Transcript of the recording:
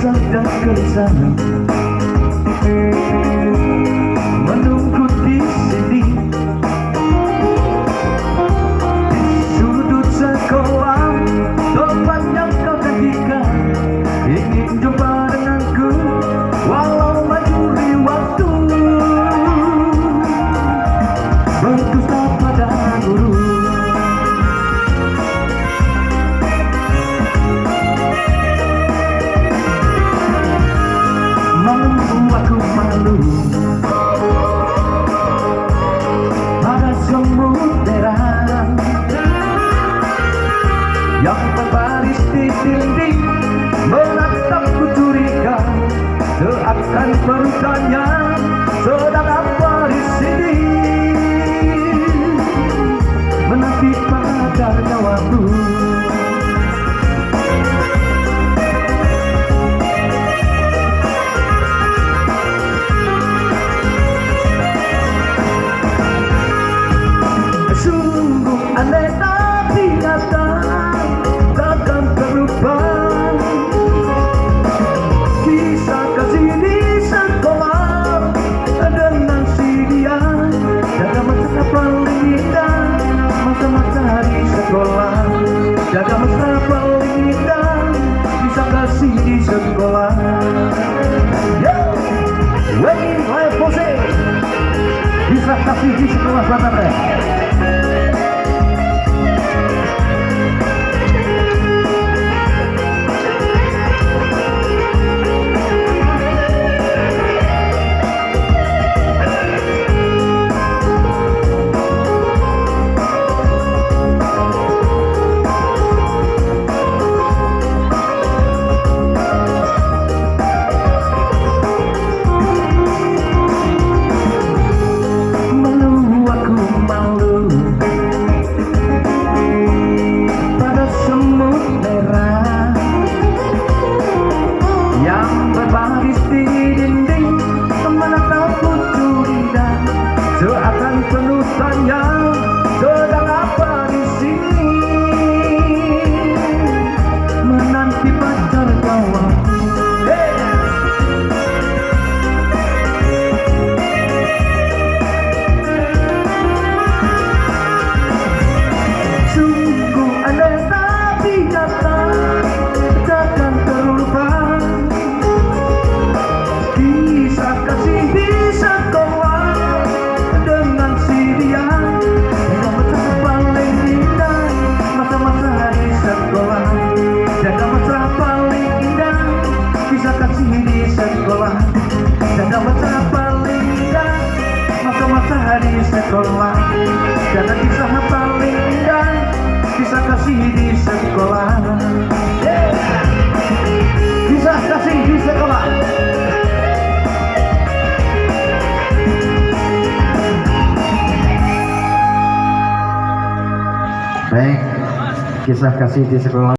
resah dan gelisah menunggu di sini, di sudut sekolah tempat yang kau janjikan, ingin jumpa denganku walau mencuri waktu, berdusta pada guru. Aku malu pada semut merah yang berbaris di dinding, menatapku curiga, seakan bertanya sedang apa di sini, menanti pacarnya waktu. Aneh tapi nyata, takkan terlupa kisah kasih di sekolah dengan si dia, jaga masa paling indah, masa-masa di sekolah, jaga masa paling indah, kisah kasih di sekolah. Yo, waiting live pose, kisah kasih di sekolah Batavia. Berbaris di dinding, menatapku curiga, seakan penuh tanya, sedang apa di sini, menanti pacar kawan. Sungguh aneh tapi nyata, takkan terlupa kisah kasih di sekolah dengan si dia, jaga masa paling indah, masa-masa di sekolah, jaga masa paling indah, kisah kasih di sekolah, jaga masa paling indah, masa-masa di sekolah, jaga kisah paling indah, kisah kasih di sekolah. Kisah kasih di sekolah. Baik, kisah kasih di sekolah.